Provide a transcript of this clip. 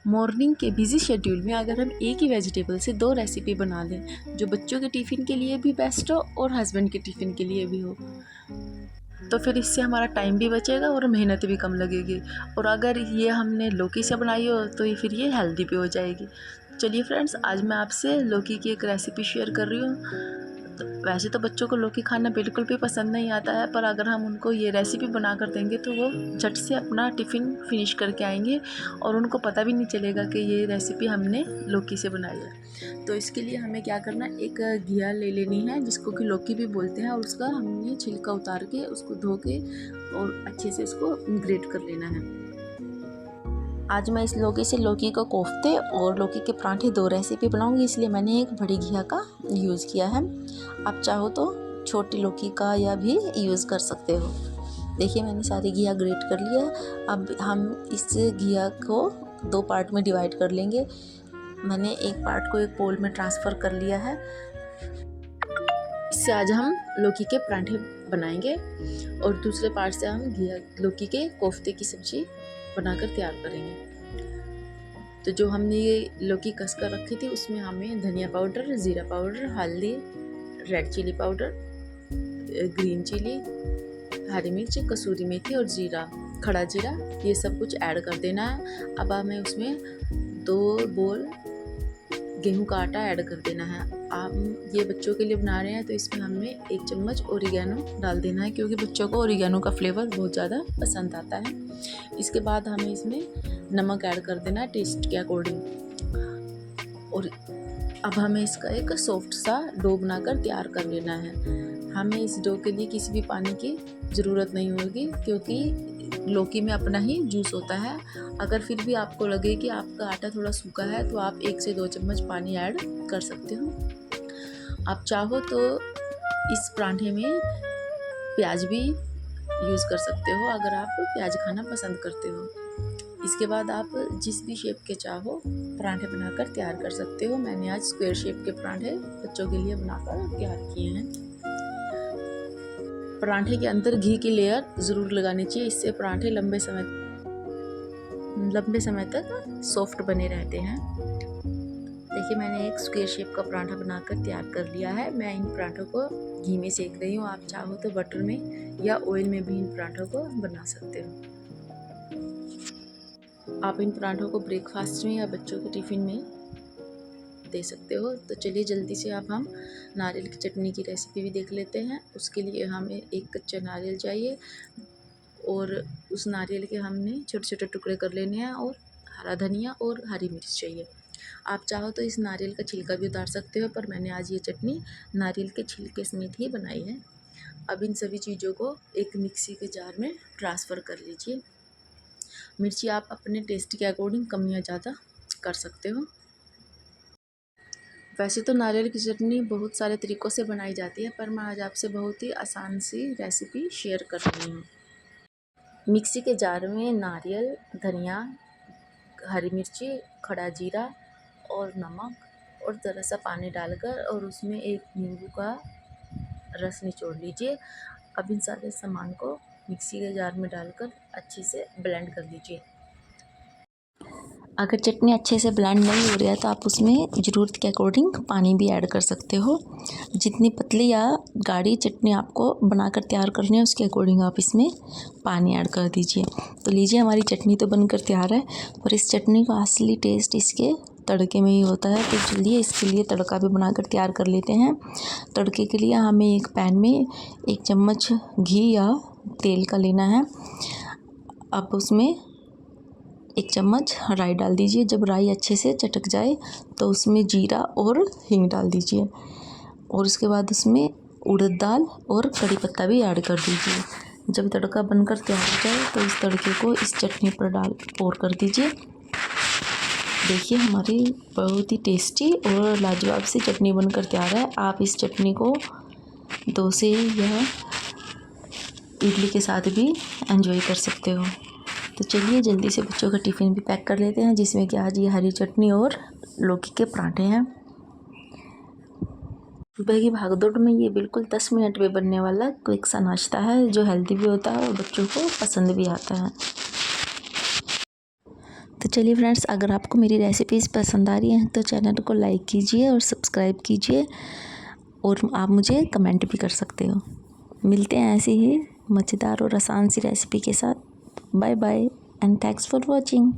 Morning के busy schedule में अगर हम एक ही वेजिटेबल से 2 रेसिपी बना लें जो बच्चों के टिफ़िन के लिए भी बेस्ट हो और हस्बैंड के टिफ़िन के लिए भी हो, तो फिर इससे हमारा टाइम भी बचेगा और मेहनत भी कम लगेगी। और अगर ये हमने लौकी से बनाई हो तो ये फिर ये हेल्दी भी हो जाएगी। चलिए फ्रेंड्स, आज मैं आपसे लौकी की एक रेसिपी शेयर कर रही हूँ। वैसे तो बच्चों को लौकी खाना बिल्कुल भी पसंद नहीं आता है, पर अगर हम उनको ये रेसिपी बना कर देंगे तो वो झट से अपना टिफ़िन फिनिश करके आएंगे और उनको पता भी नहीं चलेगा कि ये रेसिपी हमने लौकी से बनाई है। तो इसके लिए हमें क्या करना है, एक घिया ले लेनी है जिसको कि लौकी भी बोलते हैं, और उसका हमने छिलका उतार के उसको धो के और अच्छे से उसको ग्रेट कर लेना है। आज मैं इस लौकी से लौकी का कोफ्ते और लौकी के पराठे 2 रेसिपी बनाऊंगी, इसलिए मैंने एक बड़ी घिया का यूज़ किया है। आप चाहो तो छोटी लौकी का या भी यूज़ कर सकते हो। देखिए मैंने सारी घिया ग्रेट कर लिया। अब हम इस घिया को 2 पार्ट में डिवाइड कर लेंगे। मैंने एक पार्ट को एक बोल में ट्रांसफ़र कर लिया है। इससे आज हम लौकी के पराठे बनाएंगे और दूसरे पार्ट से हम घिया लौकी के कोफ्ते की सब्ज़ी बनाकर तैयार करेंगे। तो जो हमने ये लौकी कस कर रखी थी उसमें हमें धनिया पाउडर, ज़ीरा पाउडर, हल्दी, red chilli powder, green chilli, हरी मिर्च, कसूरी मेथी और जीरा, खड़ा जीरा, ये सब कुछ ऐड कर देना है। अब हमें उसमें 2 बोल गेहूं का आटा ऐड कर देना है। आप ये बच्चों के लिए बना रहे हैं तो इसमें हमें 1 चम्मच ओरिगैनो डाल देना है, क्योंकि बच्चों को ओरिगैनो का फ्लेवर बहुत ज़्यादा पसंद आता है। इसके बाद हमें इसमें नमक ऐड कर देना है टेस्ट के अकॉर्डिंग। और अब हमें इसका एक सॉफ्ट सा डो बनाकर तैयार कर लेना है। हमें इस डो के लिए किसी भी पानी की ज़रूरत नहीं होगी, क्योंकि लौकी में अपना ही जूस होता है। अगर फिर भी आपको लगे कि आपका आटा थोड़ा सूखा है तो आप 1 से 2 चम्मच पानी ऐड कर सकते हो। आप चाहो तो इस पराठे में प्याज भी यूज़ कर सकते हो, अगर आप प्याज खाना पसंद करते हो। इसके बाद आप जिस भी शेप के चाहो पराठे बनाकर तैयार कर सकते हो। मैंने आज स्क्वायर शेप के पराठे बच्चों के लिए बनाकर तैयार किए हैं। पराठे के अंदर घी की लेयर ज़रूर लगानी चाहिए, इससे पराठे लंबे समय तक सॉफ्ट बने रहते हैं। देखिए मैंने एक स्क्वायर शेप का पराठा बनाकर तैयार कर लिया है। मैं इन पराठों को घी में सेक रही हूँ। आप चाहो तो बटर में या ऑयल में भी इन पराठों को बना सकते हो। आप इन पराठों को ब्रेकफास्ट में या बच्चों के टिफ़िन में दे सकते हो। तो चलिए जल्दी से अब हम नारियल की चटनी की रेसिपी भी देख लेते हैं। उसके लिए हमें एक कच्चा नारियल चाहिए और उस नारियल के हमने छोटे छोटे टुकड़े कर लेने हैं, और हरा धनिया और हरी मिर्च चाहिए। आप चाहो तो इस नारियल का छिलका भी उतार सकते हो, पर मैंने आज ये चटनी नारियल के छिलके समेत ही बनाई है। अब इन सभी चीज़ों को एक मिक्सी के जार में ट्रांसफ़र कर लीजिए। मिर्ची आप अपने टेस्ट के अकॉर्डिंग कम या ज़्यादा कर सकते हो। वैसे तो नारियल की चटनी बहुत सारे तरीक़ों से बनाई जाती है, पर मैं आज आपसे बहुत ही आसान सी रेसिपी शेयर कर रही हूँ। मिक्सी के जार में नारियल, धनिया, हरी मिर्ची, खड़ा जीरा और नमक और ज़रा सा पानी डालकर और उसमें एक नींबू का रस निचोड़ लीजिए। अब इन सारे सामान को मिक्सी के जार में डालकर अच्छे से ब्लेंड कर लीजिए। अगर चटनी अच्छे से ब्लेंड नहीं हो रही है तो आप उसमें ज़रूरत के अकॉर्डिंग पानी भी ऐड कर सकते हो। जितनी पतली या गाढ़ी चटनी आपको बनाकर तैयार करनी है उसके अकॉर्डिंग आप इसमें पानी ऐड कर दीजिए। तो लीजिए हमारी चटनी तो बनकर तैयार है, और इस चटनी का असली टेस्ट इसके तड़के में ही होता है। तो चलिए इसके लिए तड़का भी बनाकर तैयार कर लेते हैं। तड़के के लिए हमें एक पैन में 1 चम्मच घी या तेल का लेना है। अब उसमें 1 चम्मच राई डाल दीजिए। जब राई अच्छे से चटक जाए तो उसमें जीरा और हींग डाल दीजिए, और उसके बाद उसमें उड़द दाल और कड़ी पत्ता भी ऐड कर दीजिए। जब तड़का बनकर तैयार हो जाए तो इस तड़के को इस चटनी पर पोर कर दीजिए। देखिए हमारी बहुत ही टेस्टी और लाजवाब सी चटनी बनकर तैयार है। आप इस चटनी को डोसे या इडली के साथ भी एंजॉय कर सकते हो। तो चलिए जल्दी से बच्चों का टिफ़िन भी पैक कर लेते हैं, जिसमें कि आज ये हरी चटनी और लौकी के पराठे हैं। सुबह की भागदौड़ में ये बिल्कुल 10 मिनट में बनने वाला क्विक सा नाश्ता है, जो हेल्दी भी होता है और बच्चों को पसंद भी आता है। तो चलिए फ्रेंड्स, अगर आपको मेरी रेसिपीज़ पसंद आ रही हैं तो चैनल को लाइक कीजिए और सब्सक्राइब कीजिए, और आप मुझे कमेंट भी कर सकते हो। मिलते हैं ऐसी ही मज़ेदार और आसान सी रेसिपी के साथ। Bye bye and thanks for watching.